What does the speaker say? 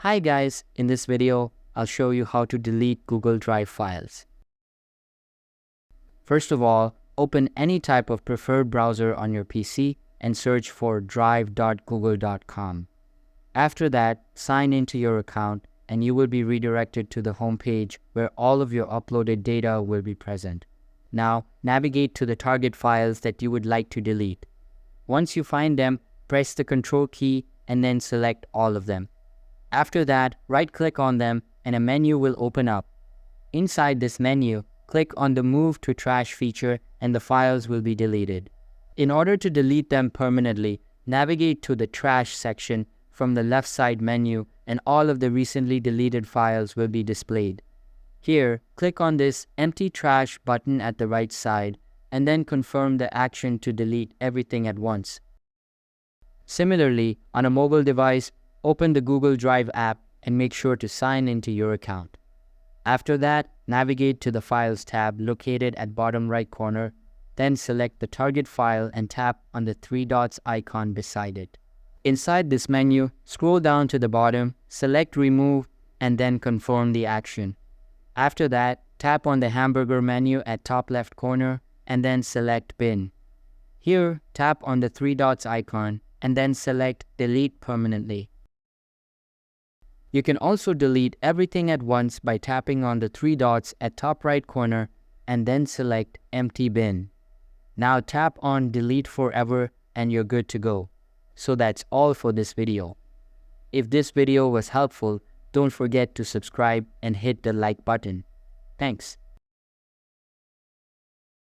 Hi guys, in this video, I'll show you how to delete Google Drive files. First of all, open any type of preferred browser on your PC and search for drive.google.com. After that, sign into your account and you will be redirected to the home page where all of your uploaded data will be present. Now, navigate to the target files that you would like to delete. Once you find them, press the Control key and then select all of them. After that, right-click on them and a menu will open up. Inside this menu, click on the Move to Trash feature and the files will be deleted. In order to delete them permanently, navigate to the Trash section from the left side menu and all of the recently deleted files will be displayed. Here, click on this Empty Trash button at the right side and then confirm the action to delete everything at once. Similarly, on a mobile device, open the Google Drive app and make sure to sign into your account. After that, navigate to the Files tab located at bottom right corner, then select the target file and tap on the three dots icon beside it. Inside this menu, scroll down to the bottom, select Remove, and then confirm the action. After that, tap on the hamburger menu at top left corner and then select Bin. Here, tap on the three dots icon and then select Delete Permanently. You can also delete everything at once by tapping on the three dots at top right corner and then select Empty Bin. Now tap on Delete Forever and you're good to go. So that's all for this video. If this video was helpful, don't forget to subscribe and hit the like button. Thanks.